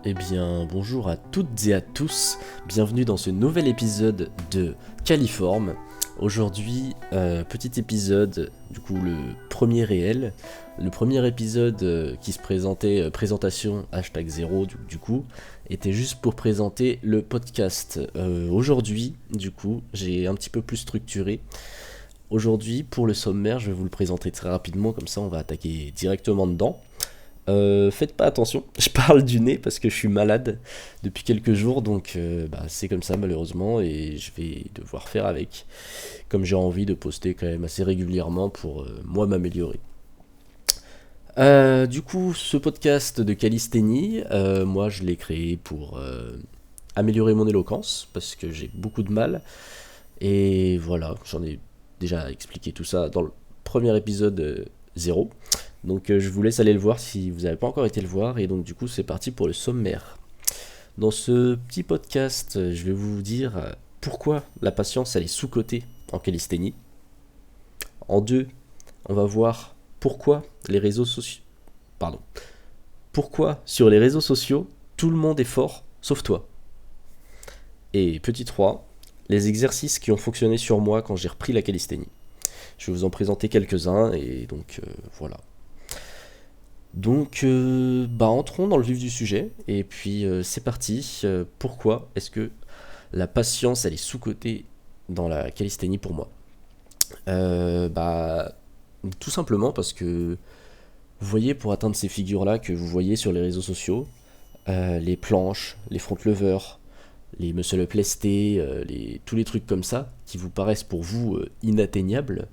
Eh bien, bonjour à toutes et à tous, bienvenue dans ce nouvel épisode de Califorme. Aujourd'hui, petit épisode, du coup le premier réel, le premier épisode qui se présentait, présentation hashtag 0 du coup, était juste pour présenter le podcast. Aujourd'hui, du coup, j'ai un petit peu plus structuré. Aujourd'hui, pour le sommaire, je vais vous le présenter très rapidement, comme ça on va attaquer directement dedans. Faites pas attention, je parle du nez parce que je suis malade depuis quelques jours, donc c'est comme ça malheureusement et je vais devoir faire avec. Comme j'ai envie de poster quand même assez régulièrement pour moi m'améliorer. Du coup, ce podcast de calisthénie, moi je l'ai créé pour améliorer mon éloquence parce que j'ai beaucoup de mal. Et voilà, j'en ai déjà expliqué tout ça dans le premier épisode 0. Donc je vous laisse aller le voir si vous n'avez pas encore été le voir. Et donc du coup c'est parti pour le sommaire. Dans ce petit podcast, je vais vous dire pourquoi la patience elle est sous-cotée en calisthénie. En deux, on va voir pourquoi les réseaux sociaux... Pardon. Pourquoi sur les réseaux sociaux, tout le monde est fort, sauf toi. Et petit 3, les exercices qui ont fonctionné sur moi quand j'ai repris la calisthénie. Je vais vous en présenter quelques-uns et donc voilà. Donc, entrons dans le vif du sujet, et puis c'est parti. Pourquoi est-ce que la patience, elle est sous-cotée dans la calisthénie pour moi? Euh, bah, Tout simplement parce que, vous voyez, pour atteindre ces figures-là que vous voyez sur les réseaux sociaux, les planches, les front levers, les muscle up lestés, tous les trucs comme ça, qui vous paraissent pour vous inatteignables,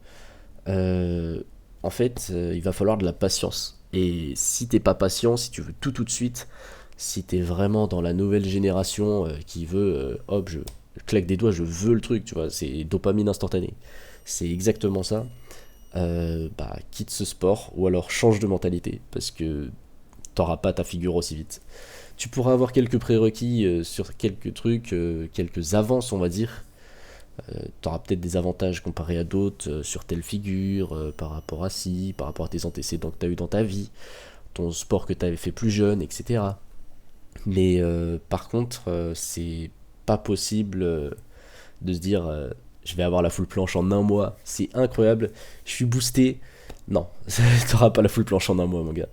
euh, en fait, il va falloir de la patience. Et si t'es pas patient, si tu veux tout de suite, si t'es vraiment dans la nouvelle génération qui veut, hop, je claque des doigts, je veux le truc, tu vois, c'est dopamine instantanée. C'est exactement ça. Quitte ce sport ou alors change de mentalité parce que t'auras pas ta figure aussi vite. Tu pourras avoir quelques prérequis sur quelques trucs, quelques avances, on va dire, tu auras peut-être des avantages comparés à d'autres sur telle figure, par rapport à ci, par rapport à tes antécédents que tu as eu dans ta vie, ton sport que tu avais fait plus jeune, etc. Mais par contre, c'est pas possible de se dire je vais avoir la full planche en un mois, c'est incroyable, je suis boosté. Non, t'auras pas la full planche en un mois, mon gars.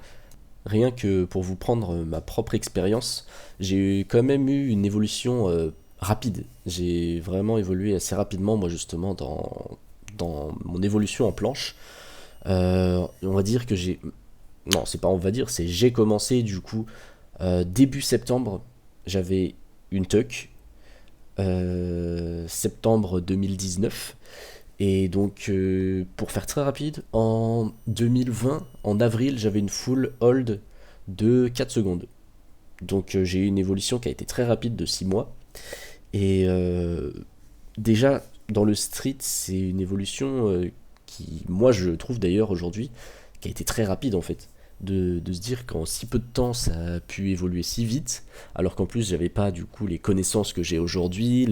Rien que pour vous prendre ma propre expérience, j'ai quand même eu une évolution rapide. J'ai vraiment évolué assez rapidement, moi justement, dans mon évolution en planche. On va dire que j'ai... Non, c'est pas on va dire, c'est j'ai commencé du coup début septembre, j'avais une tuck. Septembre 2019. Et donc, pour faire très rapide, en 2020, en avril, j'avais une full hold de 4 secondes. Donc, j'ai eu une évolution qui a été très rapide de 6 mois. Et déjà, dans le street, c'est une évolution qui, moi, je trouve d'ailleurs aujourd'hui, qui a été très rapide en fait. De se dire qu'en si peu de temps ça a pu évoluer si vite, alors qu'en plus j'avais pas du coup les connaissances que j'ai aujourd'hui,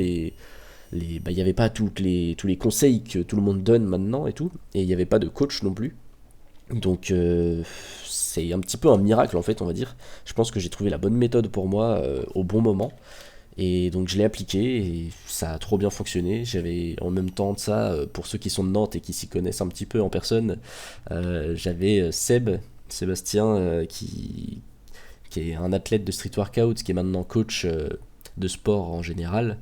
il n'y avait pas tous les conseils que tout le monde donne maintenant et tout, et il n'y avait pas de coach non plus. Donc c'est un petit peu un miracle en fait, on va dire. Je pense que j'ai trouvé la bonne méthode pour moi au bon moment. Et donc je l'ai appliqué et ça a trop bien fonctionné. J'avais en même temps de ça, pour ceux qui sont de Nantes et qui s'y connaissent un petit peu en personne, j'avais Sébastien, qui est un athlète de street workout, qui est maintenant coach de sport en général,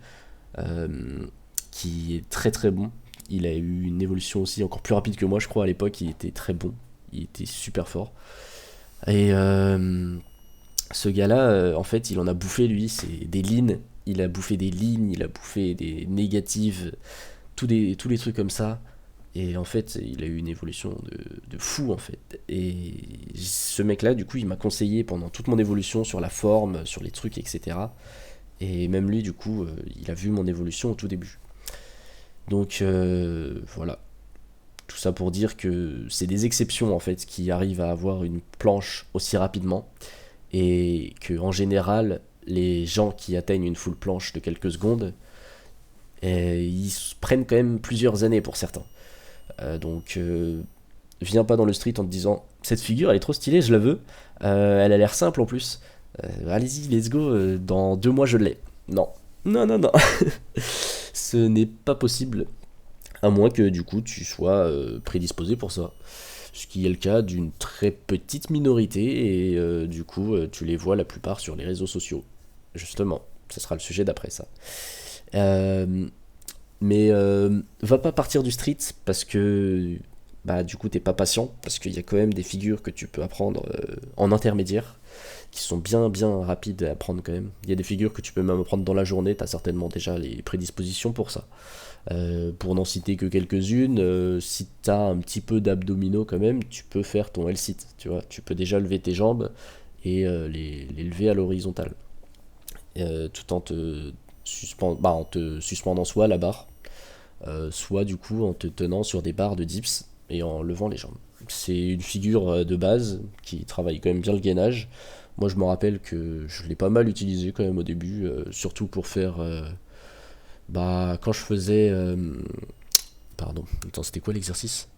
euh, qui est très très bon. Il a eu une évolution aussi encore plus rapide que moi, je crois, à l'époque. Il était très bon, il était super fort. Et ce gars-là, en fait, il en a bouffé, lui, c'est des lignes. Il a bouffé des lignes, il a bouffé des négatives, tous les trucs comme ça. Et en fait, il a eu une évolution de fou, en fait. Et ce mec-là, du coup, il m'a conseillé pendant toute mon évolution sur la forme, sur les trucs, etc. Et même lui, du coup, il a vu mon évolution au tout début. Donc, voilà. Tout ça pour dire que c'est des exceptions, en fait, qui arrivent à avoir une planche aussi rapidement et que en général les gens qui atteignent une full planche de quelques secondes, ils prennent quand même plusieurs années pour certains. Donc viens pas dans le street en te disant cette figure elle est trop stylée, je la veux. Elle a l'air simple en plus. Allez-y, let's go, dans 2 mois je l'ai. Non, non, non, non. Ce n'est pas possible, à moins que du coup tu sois prédisposé pour ça. Ce qui est le cas d'une très petite minorité, et du coup tu les vois la plupart sur les réseaux sociaux. Justement, ce sera le sujet d'après ça. Euh, mais va pas partir du street parce que bah du coup t'es pas patient, parce qu'il y a quand même des figures que tu peux apprendre en intermédiaire qui sont bien bien rapides à apprendre quand même. Il y a des figures que tu peux même apprendre dans la journée, t'as certainement déjà les prédispositions pour ça. Pour n'en citer que quelques-unes, si t'as un petit peu d'abdominaux quand même, tu peux faire ton L-sit, tu vois, tu peux déjà lever tes jambes et les lever à l'horizontale, tout en en te suspendant soit à la barre, soit du coup en te tenant sur des barres de dips et en levant les jambes. C'est une figure de base qui travaille quand même bien le gainage. Moi je me rappelle que je l'ai pas mal utilisé quand même au début, surtout pour faire quand je faisais pardon, attends, c'était quoi l'exercice?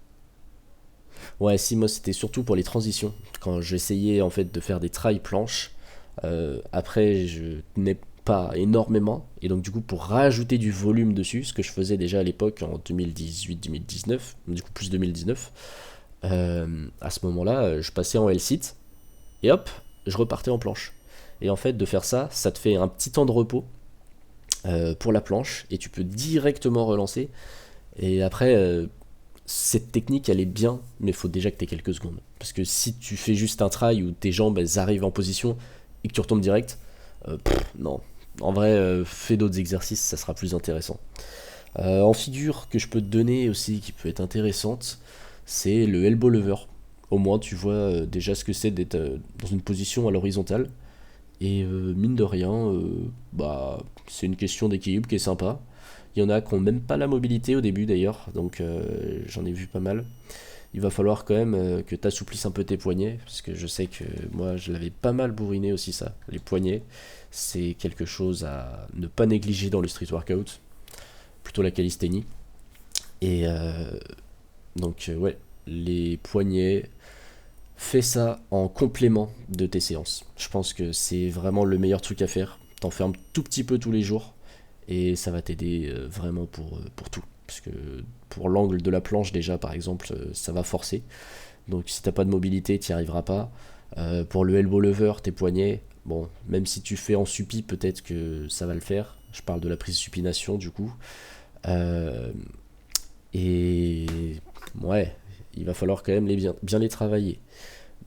Ouais, si, moi c'était surtout pour les transitions. Quand j'essayais en fait de faire des trails planches, après je tenais pas énormément, et donc du coup pour rajouter du volume dessus, ce que je faisais déjà à l'époque en 2018-2019, du coup plus 2019, à ce moment-là, je passais en L-sit, et hop, je repartais en planche. Et en fait, de faire ça, ça te fait un petit temps de repos pour la planche, et tu peux directement relancer. Et après, cette technique, elle est bien, mais il faut déjà que tu aies quelques secondes. Parce que si tu fais juste un try où tes jambes elles arrivent en position et que tu retombes direct, non. En vrai, fais d'autres exercices, ça sera plus intéressant. En figure que je peux te donner aussi, qui peut être intéressante, c'est le elbow lever. Au moins, tu vois déjà ce que c'est d'être dans une position à l'horizontale. Et mine de rien, c'est une question d'équilibre qui est sympa. Il y en a qui n'ont même pas la mobilité au début d'ailleurs, donc j'en ai vu pas mal. Il va falloir quand même que tu assouplisses un peu tes poignets, parce que je sais que moi je l'avais pas mal bourriné aussi ça. Les poignets, c'est quelque chose à ne pas négliger dans le street workout, plutôt la calisthénie. Et ouais, les poignets, fais ça en complément de tes séances. Je pense que c'est vraiment le meilleur truc à faire. T'en fais un tout petit peu tous les jours et ça va t'aider vraiment pour tout. Parce que pour l'angle de la planche déjà par exemple, ça va forcer. Donc si t'as pas de mobilité, t'y arriveras pas. Pour le elbow lever, tes poignets, bon, même si tu fais en suppi, peut-être que ça va le faire. Je parle de la prise supination du coup. Euh, et ouais, il va falloir quand même bien les travailler.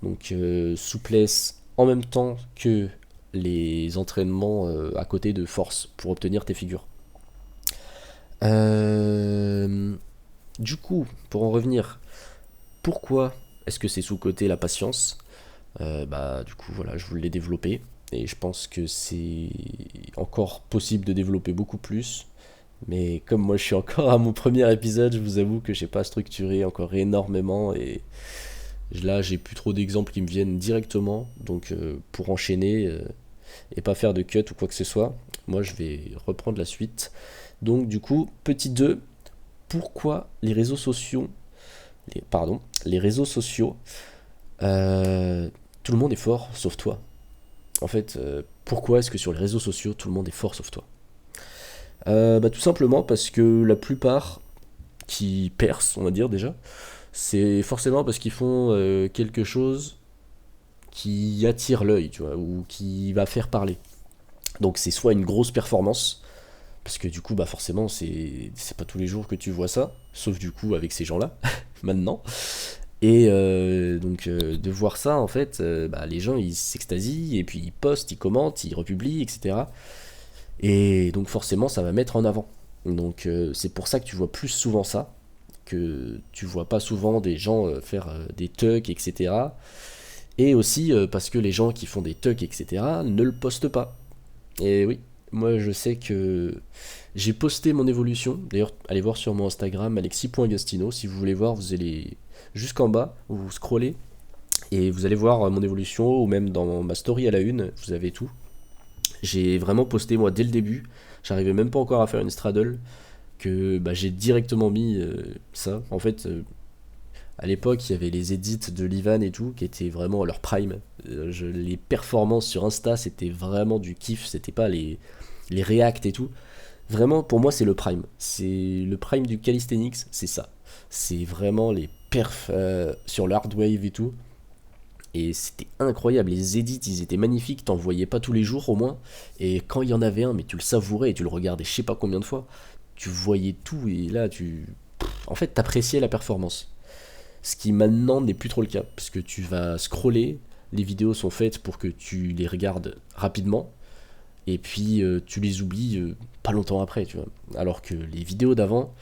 Donc souplesse en même temps que les entraînements à côté de force pour obtenir tes figures. Euh, du coup, pour en revenir, pourquoi est-ce que c'est sous-coté la patience? Du coup, voilà, je vous l'ai développé. Et je pense que c'est encore possible de développer beaucoup plus. Mais comme moi je suis encore à mon premier épisode, je vous avoue que j'ai pas structuré encore énormément. Et là, j'ai plus trop d'exemples qui me viennent directement. Donc, pour enchaîner et pas faire de cut ou quoi que ce soit, moi je vais reprendre la suite. Donc, du coup, petit 2, pourquoi les réseaux sociaux, tout le monde est fort sauf toi. En fait, pourquoi est-ce que sur les réseaux sociaux, tout le monde est fort sauf toi? Tout simplement parce que la plupart qui percent, on va dire déjà, c'est forcément parce qu'ils font quelque chose qui attire l'œil, tu vois, ou qui va faire parler. Donc c'est soit une grosse performance, parce que du coup, bah forcément, c'est pas tous les jours que tu vois ça, sauf du coup avec ces gens-là, maintenant. Et de voir ça, en fait, les gens ils s'extasient, et puis ils postent, ils commentent, ils republient, etc. Et donc forcément, ça va mettre en avant. Donc c'est pour ça que tu vois plus souvent ça, que tu vois pas souvent des gens faire des tucks, etc. Et aussi parce que les gens qui font des tucks, etc., ne le postent pas. Et oui, moi je sais que j'ai posté mon évolution. D'ailleurs, allez voir sur mon Instagram, alexis.agostino. Si vous voulez voir, vous allez jusqu'en bas, vous scrollez, et vous allez voir mon évolution, ou même dans ma story à la une, vous avez tout. J'ai vraiment posté moi dès le début. J'arrivais même pas encore à faire une straddle, que j'ai directement mis ça. En fait, À l'époque, il y avait les edits de Livan et tout, qui étaient vraiment à leur prime. Les performances sur Insta, c'était vraiment du kiff, c'était pas les reacts et tout. Vraiment, pour moi, c'est le prime. C'est le prime du calisthenics, c'est ça. C'est vraiment les perfs sur le hard wave et tout. Et c'était incroyable, les edits, ils étaient magnifiques, t'en voyais pas tous les jours au moins. Et quand il y en avait un, mais tu le savourais et tu le regardais je sais pas combien de fois, tu voyais tout et là, en fait, t'appréciais la performance. Ce qui maintenant n'est plus trop le cas, parce que tu vas scroller, les vidéos sont faites pour que tu les regardes rapidement, et puis tu les oublies pas longtemps après, tu vois. Alors que les vidéos d'avant,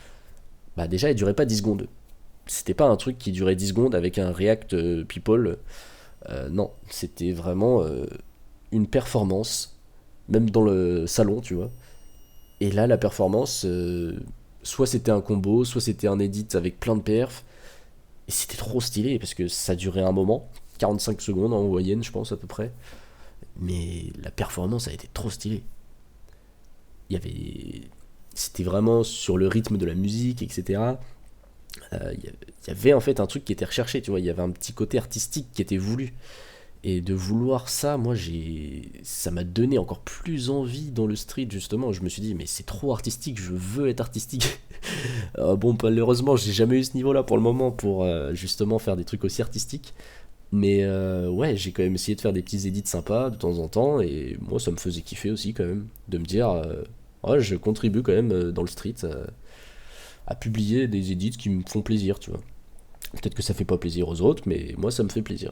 bah déjà, elles duraient pas 10 secondes. C'était pas un truc qui durait 10 secondes avec un React People. Non, c'était vraiment une performance, même dans le salon, tu vois. Et là, la performance, soit c'était un combo, soit c'était un edit avec plein de perfs, et c'était trop stylé parce que ça durait un moment, 45 secondes en moyenne, je pense à peu près. Mais la performance a été trop stylée. Il y avait. C'était vraiment sur le rythme de la musique, etc. Il y avait en fait un truc qui était recherché, tu vois. Il y avait un petit côté artistique qui était voulu. Et de vouloir ça, moi, ça m'a donné encore plus envie dans le street, justement. Je me suis dit, mais c'est trop artistique, je veux être artistique. Bon, malheureusement, j'ai jamais eu ce niveau-là pour le moment pour justement faire des trucs aussi artistiques. Mais ouais, j'ai quand même essayé de faire des petits edits sympas de temps en temps. Et moi, ça me faisait kiffer aussi, quand même, de me dire, ouais, je contribue quand même dans le street à publier des edits qui me font plaisir, tu vois. Peut-être que ça fait pas plaisir aux autres, mais moi, ça me fait plaisir.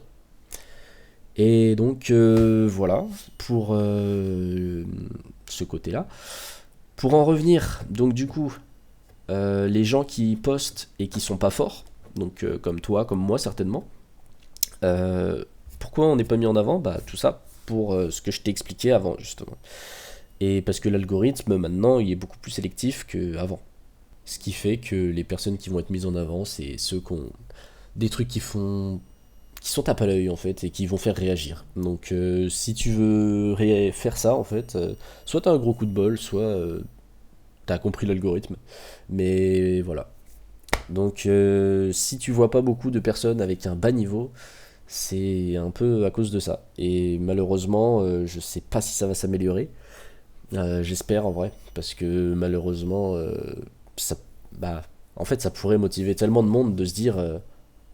Et donc voilà pour ce côté-là. Pour en revenir, donc du coup, les gens qui postent et qui sont pas forts, donc comme toi, comme moi certainement, euh, pourquoi on n'est pas mis en avant? Bah tout ça pour ce que je t'ai expliqué avant justement. Et parce que l'algorithme maintenant il est beaucoup plus sélectif qu'avant. Ce qui fait que les personnes qui vont être mises en avant, c'est ceux qui ont des trucs qui sont tape à l'œil en fait et qui vont faire réagir. Donc si tu veux faire ça en fait, soit t'as un gros coup de bol, soit t'as compris l'algorithme. Mais voilà. Donc si tu vois pas beaucoup de personnes avec un bas niveau, c'est un peu à cause de ça. Et malheureusement, je sais pas si ça va s'améliorer. J'espère en vrai, parce que malheureusement, ça, bah, en fait, ça pourrait motiver tellement de monde de se dire,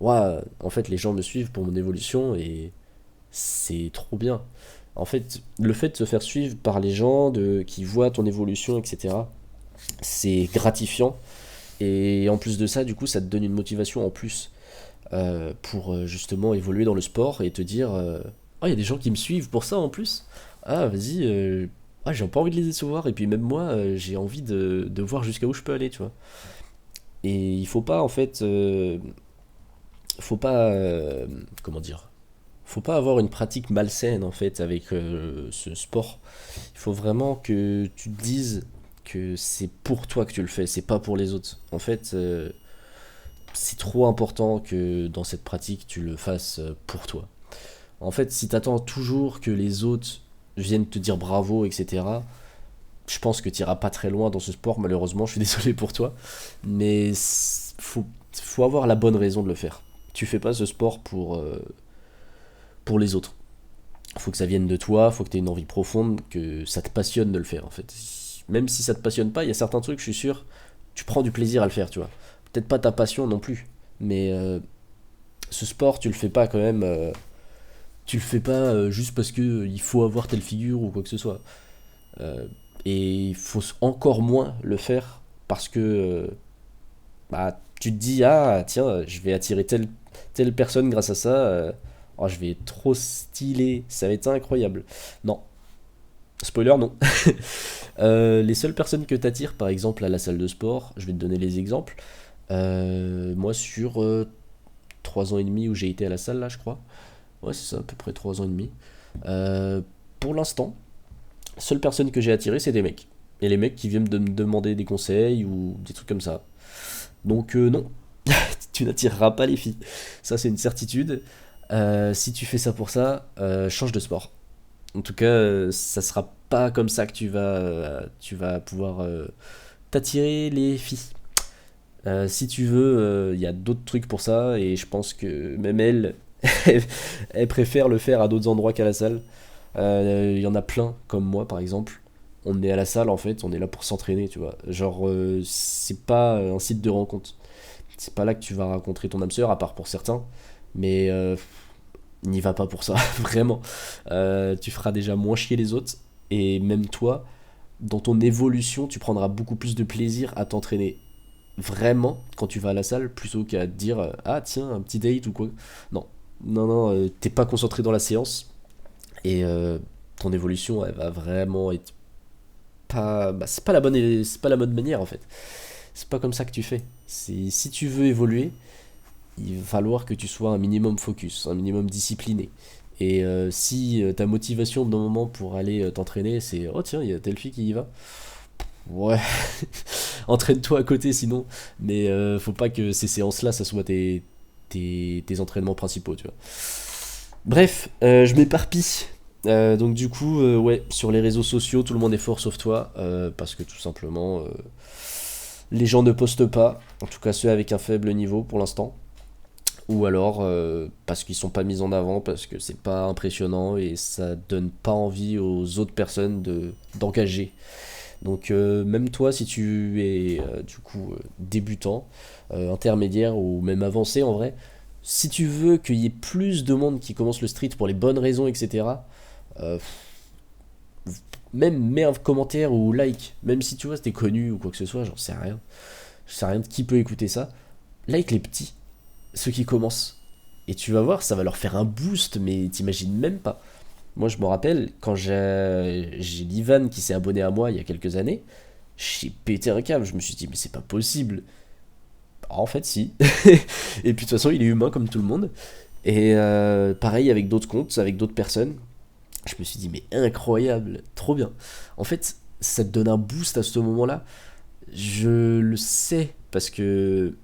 ouais, en fait, les gens me suivent pour mon évolution et c'est trop bien. En fait, le fait de se faire suivre par les gens qui voient ton évolution, etc., c'est gratifiant. Et en plus de ça, du coup, ça te donne une motivation en plus pour justement évoluer dans le sport et te dire oh, il y a des gens qui me suivent pour ça en plus. Ah, vas-y, ah, j'ai pas envie de les décevoir. Et puis même moi, j'ai envie de voir jusqu'à où je peux aller, tu vois. Et il faut pas, en fait, faut pas, comment dire, faut pas avoir une pratique malsaine en fait avec ce sport. Il faut vraiment que tu te dises que c'est pour toi que tu le fais, c'est pas pour les autres. En fait, c'est trop important que dans cette pratique tu le fasses pour toi. En fait, si t'attends toujours que les autres viennent te dire bravo, etc., je pense que t'iras pas très loin dans ce sport, malheureusement, je suis désolé pour toi. Mais faut avoir la bonne raison de le faire. Tu fais pas ce sport pour les autres. Faut que ça vienne de toi, faut que tu aies une envie profonde, que ça te passionne de le faire en fait. Même si ça te passionne pas, il y a certains trucs, je suis sûr, tu prends du plaisir à le faire, tu vois. Peut-être pas ta passion non plus, mais ce sport, tu le fais pas quand même. Tu le fais pas juste parce que il faut avoir telle figure ou quoi que ce soit. Euh, et il faut encore moins le faire parce que bah, tu te dis, ah tiens, je vais attirer telle personne grâce à ça. Oh, je vais être trop stylé, ça va être incroyable. Non, spoiler, non. Les seules personnes que tu attires, par exemple, à la salle de sport, je vais te donner les exemples. Moi, sur 3 ans et demi où j'ai été à la salle, là, je crois. Ouais, c'est ça, à peu près 3 ans et demi. Euh, pour l'instant, seule personne que j'ai attirée, c'est des mecs. Et les mecs qui viennent de me demander des conseils ou des trucs comme ça. Donc, non, tu n'attireras pas les filles. Ça, c'est une certitude. Si tu fais ça pour ça, change de sport. En tout cas, ça sera pas comme ça que tu vas pouvoir t'attirer les filles. Si tu veux, il y a d'autres trucs pour ça, et je pense que même elle, elle préfère le faire à d'autres endroits qu'à la salle. Il y en a plein, comme moi par exemple. On est à la salle en fait, on est là pour s'entraîner, tu vois. Genre, c'est pas un site de rencontre. C'est pas là que tu vas rencontrer ton âme sœur, à part pour certains. Mais n'y va pas pour ça, vraiment. Tu feras déjà moins chier les autres. Et même toi, dans ton évolution, tu prendras beaucoup plus de plaisir à t'entraîner vraiment quand tu vas à la salle plutôt qu'à te dire ah tiens un petit date ou quoi. Non, non, non, t'es pas concentré dans la séance et ton évolution elle va vraiment être pas. Bah, c'est pas la bonne manière en fait. C'est pas comme ça que tu fais. Si tu veux évoluer, il va falloir que tu sois un minimum focus, un minimum discipliné. Et si ta motivation d'un moment pour aller t'entraîner, c'est oh tiens, il y a telle fille qui y va. Ouais, entraîne-toi à côté sinon. Mais faut pas que ces séances-là, ça soit tes entraînements principaux, tu vois. Bref, je m'éparpille. Donc du coup, ouais, sur les réseaux sociaux, tout le monde est fort sauf toi. Parce que tout simplement, les gens ne postent pas. En tout cas, ceux avec un faible niveau pour l'instant. Ou alors parce qu'ils sont pas mis en avant, parce que c'est pas impressionnant et ça donne pas envie aux autres personnes d'engager. Donc même toi, si tu es du coup débutant, intermédiaire ou même avancé en vrai, si tu veux qu'il y ait plus de monde qui commence le street pour les bonnes raisons, etc., euh, même mets un commentaire ou like, même si tu vois c'était connu ou quoi que ce soit, j'en sais rien. Je sais rien de qui peut écouter ça. Like les petits, ceux qui commencent. Et tu vas voir, ça va leur faire un boost, mais t'imagines même pas. Moi, je me rappelle, quand j'ai l'Ivan qui s'est abonné à moi il y a quelques années, j'ai pété un câble. Je me suis dit, mais c'est pas possible. En fait, si. Et puis, de toute façon, il est humain comme tout le monde. Et pareil avec d'autres comptes, avec d'autres personnes. Je me suis dit, mais incroyable, trop bien. En fait, ça te donne un boost à ce moment-là. Je le sais, parce que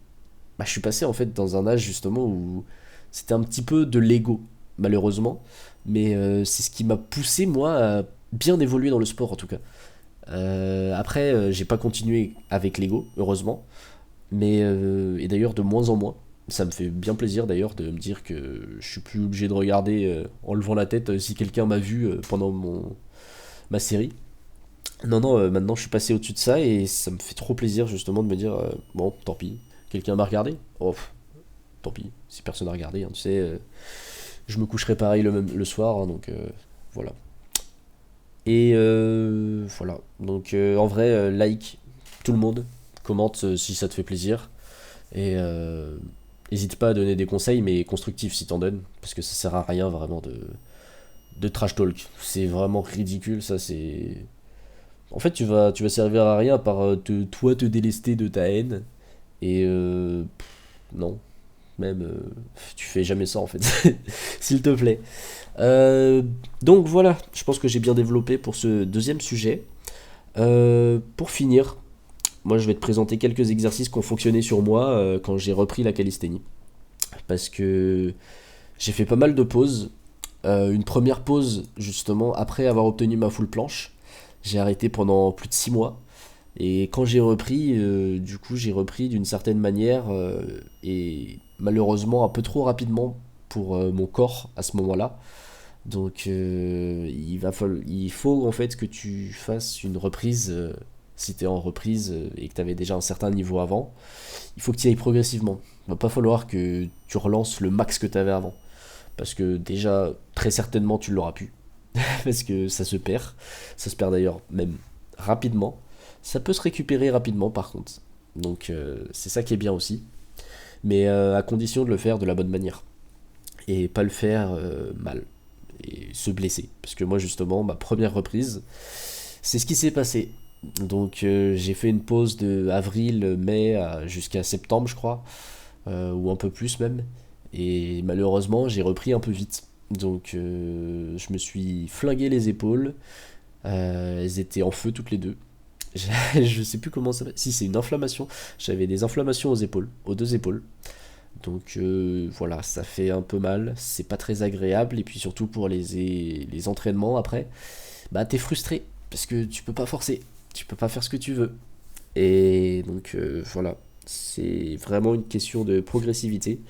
bah, je suis passé en fait dans un âge justement où c'était un petit peu de l'ego, malheureusement. Mais c'est ce qui m'a poussé, moi, à bien évoluer dans le sport, en tout cas. Après, j'ai pas continué avec l'ego, heureusement. Mais, et d'ailleurs, de moins en moins. Ça me fait bien plaisir, d'ailleurs, de me dire que je suis plus obligé de regarder en levant la tête si quelqu'un m'a vu pendant ma série. Non, non, maintenant, je suis passé au-dessus de ça et ça me fait trop plaisir, justement, de me dire, bon, tant pis. Quelqu'un m'a regardé. Oh, tant pis, si personne n'a regardé, hein, tu sais, je me coucherai pareil le soir, hein, donc voilà. Et voilà, donc en vrai, like tout le monde, commente si ça te fait plaisir, et n'hésite pas à donner des conseils, mais constructifs si t'en donnes, parce que ça sert à rien vraiment de trash talk. C'est vraiment ridicule, ça c'est... En fait, tu vas servir à rien par toi te délester de ta haine, et non, même, tu fais jamais ça en fait, s'il te plaît. Euh, donc voilà, je pense que j'ai bien développé pour ce deuxième sujet. Pour finir, moi je vais te présenter quelques exercices qui ont fonctionné sur moi quand j'ai repris la calisthénie. Parce que j'ai fait pas mal de pauses. Une première pause, justement, après avoir obtenu ma full planche. J'ai arrêté pendant plus de 6 mois. Et quand j'ai repris, du coup, j'ai repris d'une certaine manière et malheureusement un peu trop rapidement pour mon corps à ce moment-là. Donc il faut en fait que tu fasses une reprise si tu es en reprise et que tu avais déjà un certain niveau avant. Il faut que tu y ailles progressivement. Il va pas falloir que tu relances le max que tu avais avant. Parce que déjà, très certainement, tu l'auras pu. Parce que ça se perd. Ça se perd d'ailleurs même rapidement. Ça peut se récupérer rapidement par contre. Donc c'est ça qui est bien aussi. Mais à condition de le faire de la bonne manière. Et pas le faire mal. Et se blesser. Parce que moi justement, ma première reprise, c'est ce qui s'est passé. Donc j'ai fait une pause de avril, mai jusqu'à septembre je crois. Ou un peu plus même. Et malheureusement j'ai repris un peu vite. Donc je me suis flingué les épaules. Elles étaient en feu toutes les deux. Je sais plus comment ça va. Si c'est une inflammation, j'avais des inflammations aux épaules, aux deux épaules. Donc voilà, ça fait un peu mal, c'est pas très agréable. Et puis surtout pour les entraînements après, bah t'es frustré parce que tu peux pas forcer, tu peux pas faire ce que tu veux. Et donc voilà. C'est vraiment une question de progressivité.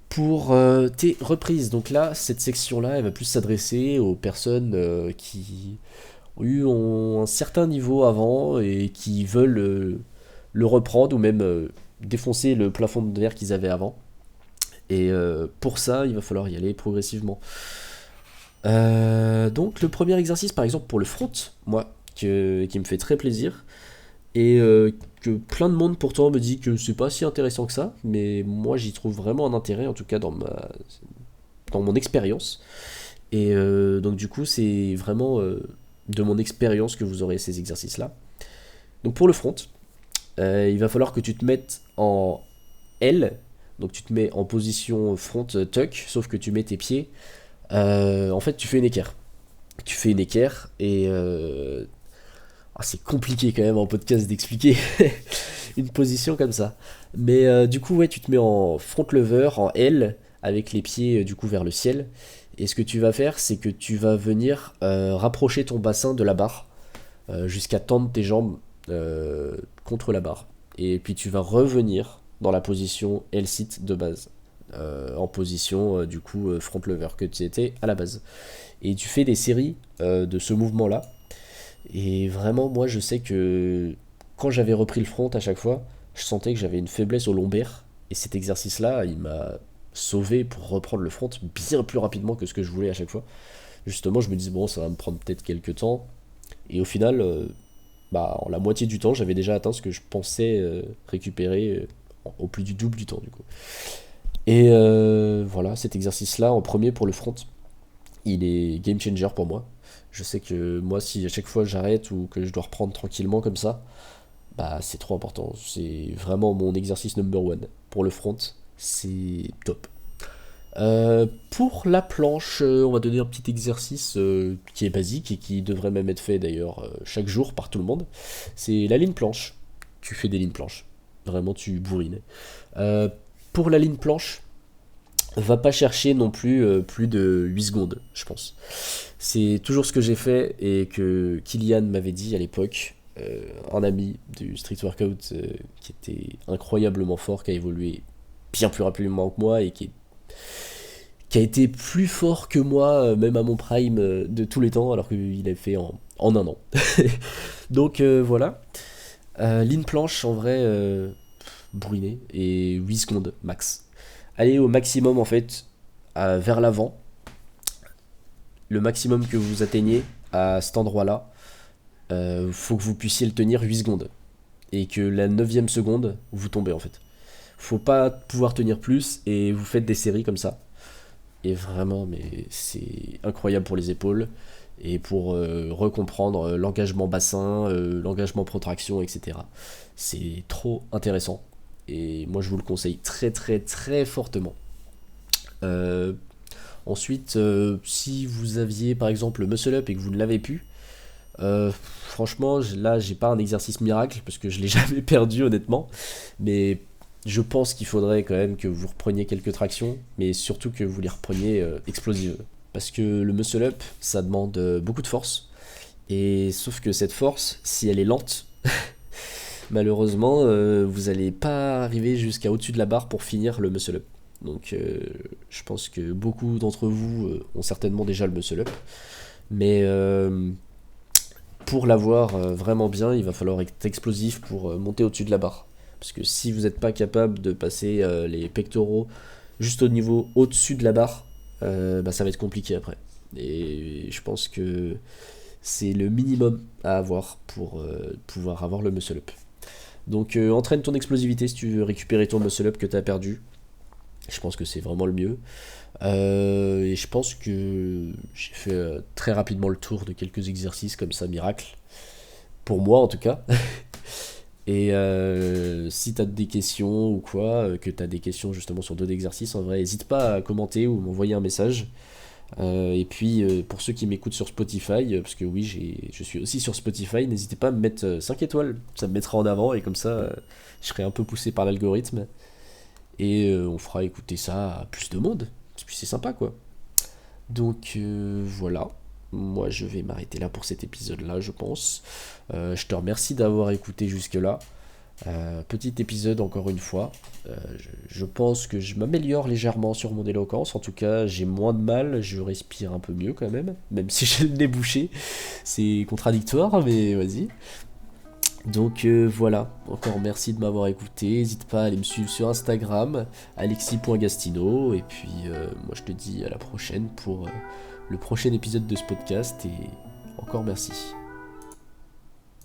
Pour tes reprises, donc là, cette section-là, elle va plus s'adresser aux personnes qui ont un certain niveau avant et qui veulent le reprendre ou même défoncer le plafond de verre qu'ils avaient avant. Et pour ça, il va falloir y aller progressivement. Donc le premier exercice, par exemple, pour le front, moi, qui me fait très plaisir, et que plein de monde pourtant me dit que c'est pas si intéressant que ça, mais moi j'y trouve vraiment un intérêt, en tout cas dans mon expérience. Et donc du coup, c'est vraiment de mon expérience que vous aurez ces exercices-là. Donc pour le front, il va falloir que tu te mettes en L, donc tu te mets en position front tuck, sauf que tu mets tes pieds. En fait, tu fais une équerre. Tu fais une équerre et c'est compliqué quand même en podcast d'expliquer une position comme ça. Mais du coup, ouais, tu te mets en front lever, en L, avec les pieds du coup vers le ciel. Et ce que tu vas faire, c'est que tu vas venir rapprocher ton bassin de la barre jusqu'à tendre tes jambes contre la barre. Et puis tu vas revenir dans la position L-sit de base. En position du coup front lever que tu étais à la base. Et tu fais des séries de ce mouvement-là. Et vraiment, moi, je sais que quand j'avais repris le front à chaque fois, je sentais que j'avais une faiblesse au lombaire. Et cet exercice-là, il m'a sauvé pour reprendre le front bien plus rapidement que ce que je voulais à chaque fois. Justement, je me disais, bon, ça va me prendre peut-être quelques temps. Et au final, en la moitié du temps, j'avais déjà atteint ce que je pensais récupérer au plus du double du temps, du coup. Et voilà, cet exercice-là, en premier pour le front, il est game changer pour moi. Je sais que moi, si à chaque fois j'arrête ou que je dois reprendre tranquillement comme ça, bah c'est trop important. C'est vraiment mon exercice number one. Pour le front, c'est top. Pour la planche, on va donner un petit exercice qui est basique et qui devrait même être fait d'ailleurs chaque jour par tout le monde. C'est la ligne planche. Tu fais des lignes planches. Vraiment, tu bourrines. Euh, pour la ligne planche, va pas chercher non plus plus de 8 secondes, je pense. C'est toujours ce que j'ai fait et que Kylian m'avait dit à l'époque, un ami du street workout qui était incroyablement fort, qui a évolué bien plus rapidement que moi et qui a été plus fort que moi, même à mon prime de tous les temps, alors qu'il a fait en un an. Donc voilà. Ligne planche, en vrai, bourriné, et 8 secondes max. Allez au maximum en fait vers l'avant, le maximum que vous atteignez à cet endroit-là, faut que vous puissiez le tenir 8 secondes. Et que la 9ème seconde, vous tombez en fait. Faut pas pouvoir tenir plus et vous faites des séries comme ça. Et vraiment, mais c'est incroyable pour les épaules et pour recomprendre l'engagement bassin, l'engagement protraction, etc. C'est trop intéressant. Et moi, je vous le conseille très très très fortement. Euh, Ensuite, si vous aviez par exemple le muscle up et que vous ne l'avez plus, franchement, là, j'ai pas un exercice miracle parce que je l'ai jamais perdu honnêtement. Mais je pense qu'il faudrait quand même que vous repreniez quelques tractions, mais surtout que vous les repreniez explosives. Parce que le muscle up, ça demande beaucoup de force. Et sauf que cette force, si elle est lente, malheureusement, vous n'allez pas arriver jusqu'à au-dessus de la barre pour finir le muscle up. Donc je pense que beaucoup d'entre vous ont certainement déjà le muscle up. Mais pour l'avoir vraiment bien, il va falloir être explosif pour monter au-dessus de la barre. Parce que si vous n'êtes pas capable de passer les pectoraux juste au niveau au-dessus de la barre, ça va être compliqué après. Et je pense que c'est le minimum à avoir pour pouvoir avoir le muscle up. Donc entraîne ton explosivité si tu veux récupérer ton muscle up que tu as perdu. Je pense que c'est vraiment le mieux. Et je pense que j'ai fait très rapidement le tour de quelques exercices comme ça, miracle. Pour moi en tout cas. Et si t'as des questions ou quoi, que t'as des questions justement sur d'autres exercices, en vrai, n'hésite pas à commenter ou m'envoyer un message. Et puis pour ceux qui m'écoutent sur Spotify, parce que oui, je suis aussi sur Spotify, n'hésitez pas à me mettre 5 étoiles, ça me mettra en avant et comme ça, je serai un peu poussé par l'algorithme. Et on fera écouter ça à plus de monde. Et puis c'est sympa quoi. Donc voilà. Moi je vais m'arrêter là pour cet épisode là je pense. Je te remercie d'avoir écouté jusque là. Petit épisode encore une fois. Je pense que je m'améliore légèrement sur mon éloquence. En tout cas, j'ai moins de mal, je respire un peu mieux quand même si j'ai le nez bouché. C'est contradictoire, mais vas-y. Donc voilà, encore merci de m'avoir écouté. N'hésite pas à aller me suivre sur Instagram, alexis.gastino. Et puis moi je te dis à la prochaine pour le prochain épisode de ce podcast. Et encore merci.